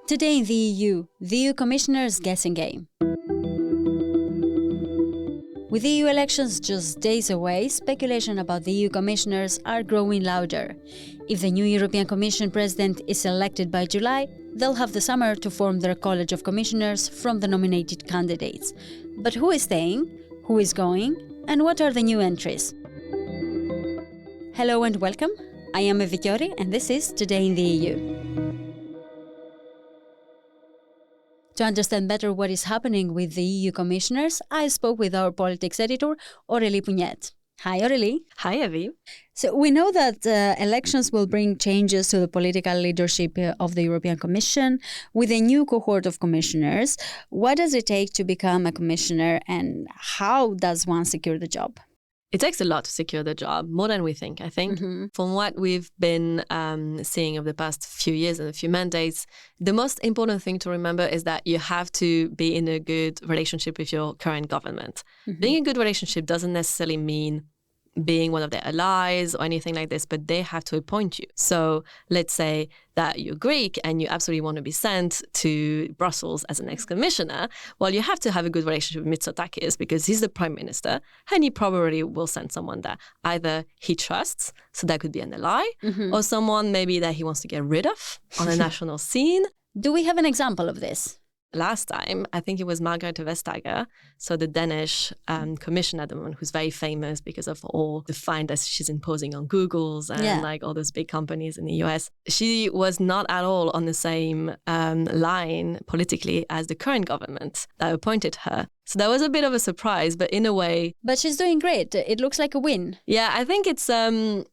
Today in the EU Commissioners' guessing game. With EU elections just days away, speculation about the EU Commissioners are growing louder. If the new European Commission President is elected by July, they'll have the summer to form their College of Commissioners from the nominated candidates. But who is staying? Who is going? And what are the new entries? Hello and welcome. I am Evikiori and this is Today in the EU. To understand better what is happening with the EU commissioners, I spoke with our politics editor, Aurélie Pugnet. Hi, Aurélie. Hi, Evie. So we know that elections will bring changes to the political leadership of the European Commission with a new cohort of commissioners. What does it take to become a commissioner and how does one secure the job? It takes a lot to secure the job, more than we think, I think. Mm-hmm. From what we've been seeing over the past few years and a few mandates, the most important thing to remember is that you have to be in a good relationship with your current government. Mm-hmm. Being in a good relationship doesn't necessarily mean being one of their allies or anything like this, but they have to appoint you. So let's say that you're Greek and you absolutely want to be sent to Brussels as an ex-commissioner. Well, you have to have a good relationship with Mitsotakis because he's the prime minister and he probably will send someone that either he trusts, so that could be an ally, or someone maybe that he wants to get rid of on a national scene. Do we have an example of this? Last time, I think it was Margrethe Vestager, so the Danish commissioner at the moment, who's very famous because of all the fine that she's imposing on Google's and like all those big companies in the US. She was not at all on the same line politically as the current government that appointed her. So that was a bit of a surprise, but in a way... But she's doing great. It looks like a win. Yeah, I think it's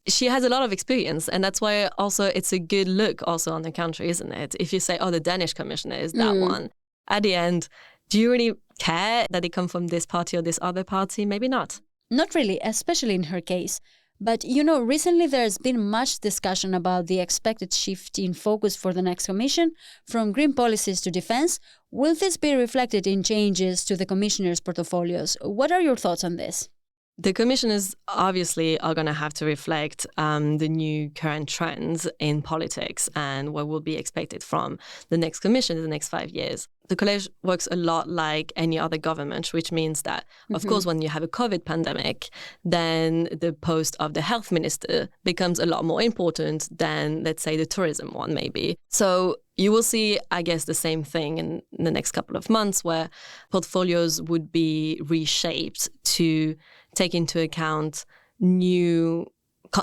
she has a lot of experience, and that's why also it's a good look also on the country, isn't it? If you say, oh, the Danish commissioner is that one. At the end, do you really care that they come from this party or this other party? Maybe not. Not really, especially in her case. But, recently there's been much discussion about the expected shift in focus for the next commission, from green policies to defense. Will this be reflected in changes to the commissioners' portfolios? What are your thoughts on this? The commissioners obviously are going to have to reflect the new current trends in politics and what will be expected from the next commission in the next 5 years. The college works a lot like any other government, which means that, of course, when you have a COVID pandemic, then the post of the health minister becomes a lot more important than, let's say, the tourism one, maybe. So you will see, I guess, the same thing in the next couple of months where portfolios would be reshaped to take into account new,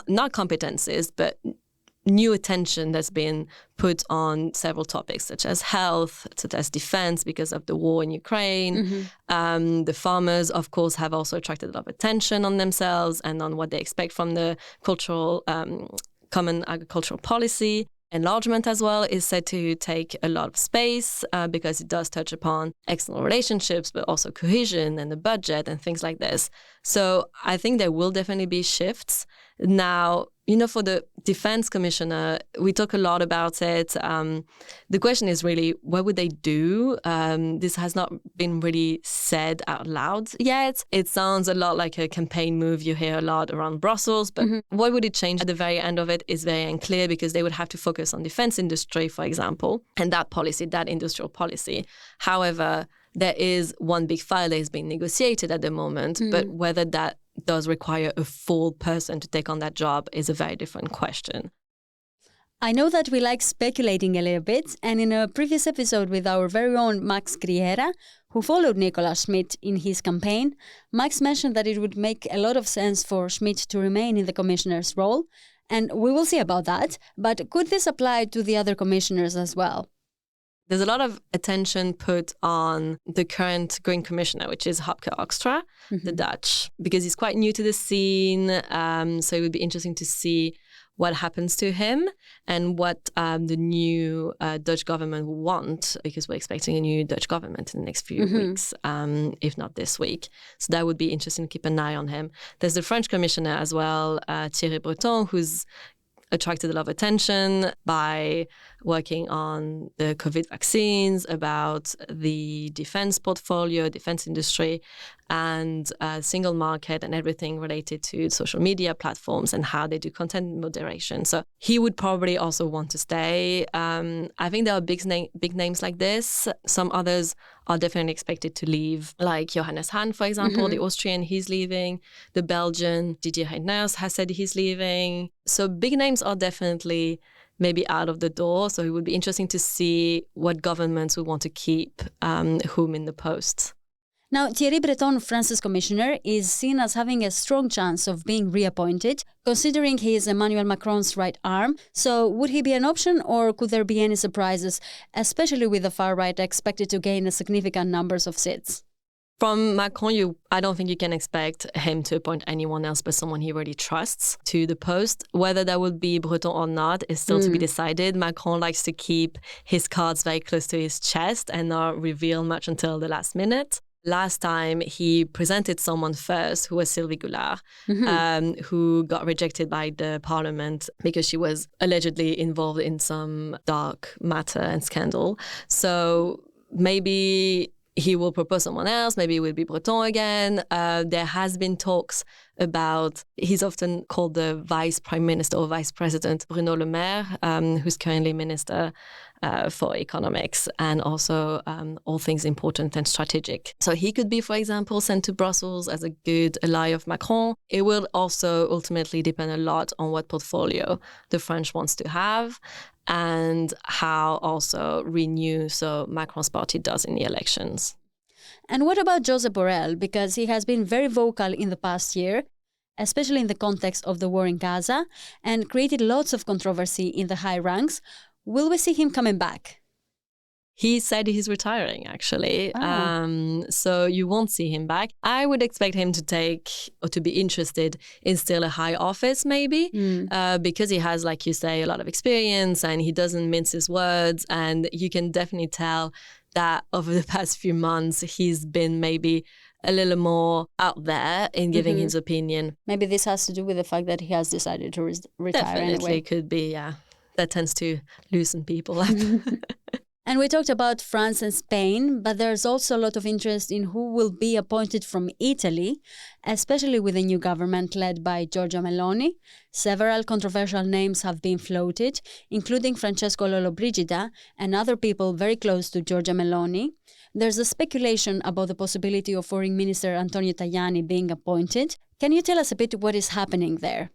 not competencies, but new attention that's been put on several topics, such as health, such as defense because of the war in Ukraine. The farmers, of course, have also attracted a lot of attention on themselves and on what they expect from the cultural, common agricultural policy. Enlargement as well is said to take a lot of space because it does touch upon external relationships, but also cohesion and the budget and things like this. So I think there will definitely be shifts. Now, for the defense commissioner, we talk a lot about it. The question is really, what would they do? This has not been really said out loud yet. It sounds a lot like a campaign move you hear a lot around Brussels, but what would it change at the very end of it is very unclear because they would have to focus on defense industry, for example, and that policy, that industrial policy. However, there is one big file that is being negotiated at the moment, but whether that does require a full person to take on that job is a very different question. I know that we like speculating a little bit, and in a previous episode with our very own Max Griera, who followed Nicolas Schmit in his campaign, Max mentioned that it would make a lot of sense for Schmit to remain in the commissioner's role, and we will see about that, but could this apply to the other commissioners as well? There's a lot of attention put on the current Green Commissioner, which is Hopke Hoekstra, the Dutch, because he's quite new to the scene. So it would be interesting to see what happens to him and what the new Dutch government will want, because we're expecting a new Dutch government in the next few weeks, if not this week. So that would be interesting to keep an eye on him. There's the French Commissioner as well, Thierry Breton, who's attracted a lot of attention by working on the COVID vaccines, about the defense portfolio, defense industry, and single market and everything related to social media platforms and how they do content moderation. So he would probably also want to stay. I think there are big names like this. Some others are definitely expected to leave, like Johannes Hahn, for example, the Austrian, he's leaving. The Belgian, Didier Reynders, has said he's leaving. So big names are definitely maybe out of the door. So it would be interesting to see what governments would want to keep whom in the post. Now, Thierry Breton, France's commissioner, is seen as having a strong chance of being reappointed, considering he is Emmanuel Macron's right arm. So would he be an option, or could there be any surprises, especially with the far right expected to gain a significant numbers of seats? From Macron, I don't think you can expect him to appoint anyone else but someone he really trusts to the post. Whether that would be Breton or not is still to be decided. Macron likes to keep his cards very close to his chest and not reveal much until the last minute. Last time, he presented someone first, who was Sylvie Goulard, who got rejected by the parliament because she was allegedly involved in some dark matter and scandal. So maybe he will propose someone else. Maybe it will be Breton again. There has been talks about, he's often called the vice prime minister or vice president, Bruno Le Maire, who's currently minister for economics and also all things important and strategic. So he could be, for example, sent to Brussels as a good ally of Macron. It will also ultimately depend a lot on what portfolio the French wants to have and how also Renew, so Macron's party, does in the elections. And what about Josep Borrell? Because he has been very vocal in the past year, especially in the context of the war in Gaza, and created lots of controversy in the high ranks. Will we see him coming back? He said he's retiring, actually. Oh. So you won't see him back. I would expect him to take or to be interested in still a high office, maybe, because he has, like you say, a lot of experience and he doesn't mince his words. And you can definitely tell that over the past few months, he's been maybe a little more out there in giving his opinion. Maybe this has to do with the fact that he has decided to retire Definitely anyway. Could be, yeah. That tends to loosen people up. And we talked about France and Spain, but there's also a lot of interest in who will be appointed from Italy, especially with the new government led by Giorgia Meloni. Several controversial names have been floated, including Francesco Lollobrigida and other people very close to Giorgia Meloni. There's a speculation about the possibility of Foreign Minister Antonio Tajani being appointed. Can you tell us a bit what is happening there?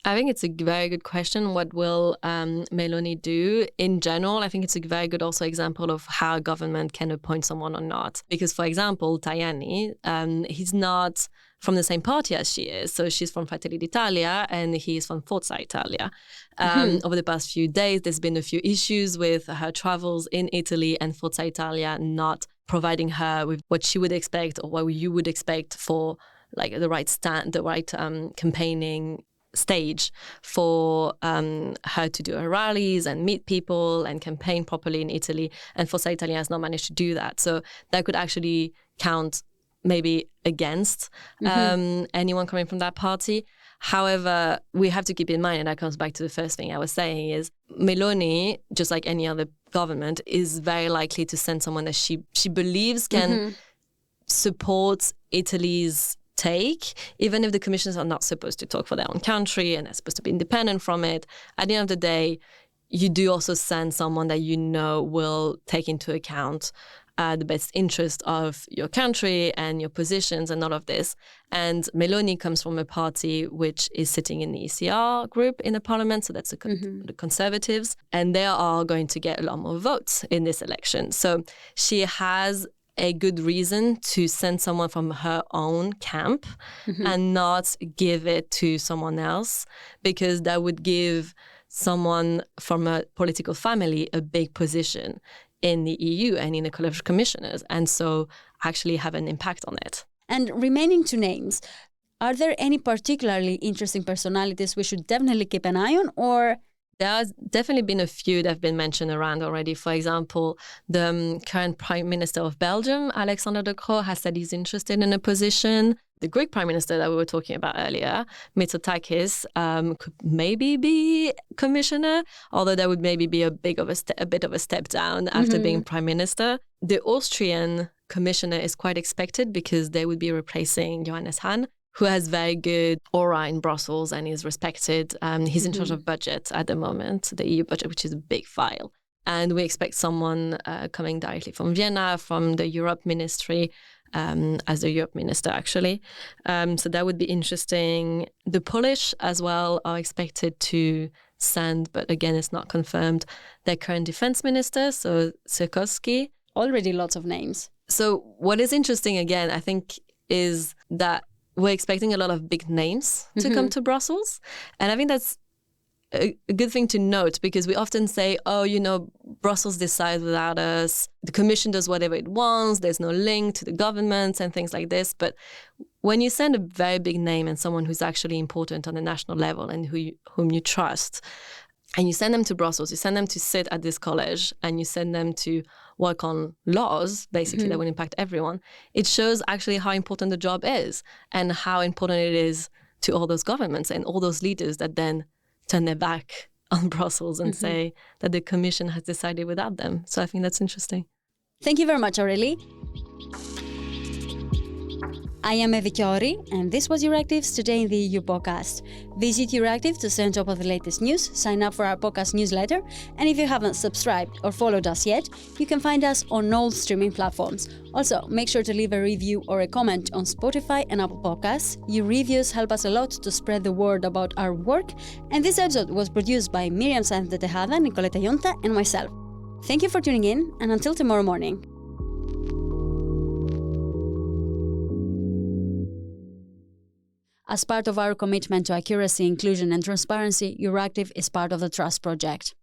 I think it's a very good question. What will Meloni do? In general, I think it's a very good also example of how government can appoint someone or not. Because, for example, Tajani, he's not from the same party as she is. So she's from Fratelli d'Italia and he's from Forza Italia. Over the past few days, there's been a few issues with her travels in Italy and Forza Italia not providing her with what she would expect or what you would expect for like the right campaigning stage for her to do her rallies and meet people and campaign properly in Italy. And Forza Italia has not managed to do that. So that could actually count maybe against anyone coming from that party. However, we have to keep in mind, and that comes back to the first thing I was saying, is Meloni, just like any other government, is very likely to send someone that she believes can support Italy's take, even if the commissioners are not supposed to talk for their own country and they're supposed to be independent from it. At the end of the day, you do also send someone that you know will take into account the best interest of your country and your positions and all of this. And Meloni comes from a party which is sitting in the ECR group in the parliament, so that's the Conservatives, and they are going to get a lot more votes in this election. So she has a good reason to send someone from her own camp and not give it to someone else, because that would give someone from a political family a big position in the EU and in the College of Commissioners, and so actually have an impact on it. And remaining two names, are there any particularly interesting personalities we should definitely keep an eye on, or There has definitely been a few that have been mentioned around already. For example, the current Prime Minister of Belgium, Alexander De Croo, has said he's interested in a position. The Greek Prime Minister that we were talking about earlier, Mitsotakis, could maybe be commissioner, although that would maybe be a bit of a step down after being Prime Minister. The Austrian commissioner is quite expected because they would be replacing Johannes Hahn, who has very good aura in Brussels and is respected. He's in charge of budget at the moment, the EU budget, which is a big file. And we expect someone coming directly from Vienna, from the Europe Ministry, as the Europe Minister, actually. So that would be interesting. The Polish as well are expected to send, but again, it's not confirmed, their current defense minister, so Sikorski. Already lots of names. So what is interesting, again, I think, is that we're expecting a lot of big names to come to Brussels. And I think that's a good thing to note, because we often say, Brussels decides without us. The Commission does whatever it wants. There's no link to the governments and things like this. But when you send a very big name and someone who's actually important on a national level and whom you trust, and you send them to Brussels, you send them to sit at this college, and you send them to work on laws, basically, that will impact everyone, it shows actually how important the job is and how important it is to all those governments and all those leaders that then turn their back on Brussels and say that the Commission has decided without them. So I think that's interesting. Thank you very much, Aurélie. I am Evi Chiori, and this was Euractiv's Today in the EU podcast. Visit Euractiv to stay on top of the latest news, sign up for our podcast newsletter, and if you haven't subscribed or followed us yet, you can find us on all streaming platforms. Also, make sure to leave a review or a comment on Spotify and Apple Podcasts. Your reviews help us a lot to spread the word about our work, and this episode was produced by Miriam Sáenz de Tejada, Nicoleta Yonta, and myself. Thank you for tuning in, and until tomorrow morning. As part of our commitment to accuracy, inclusion and transparency, Euractiv is part of the Trust Project.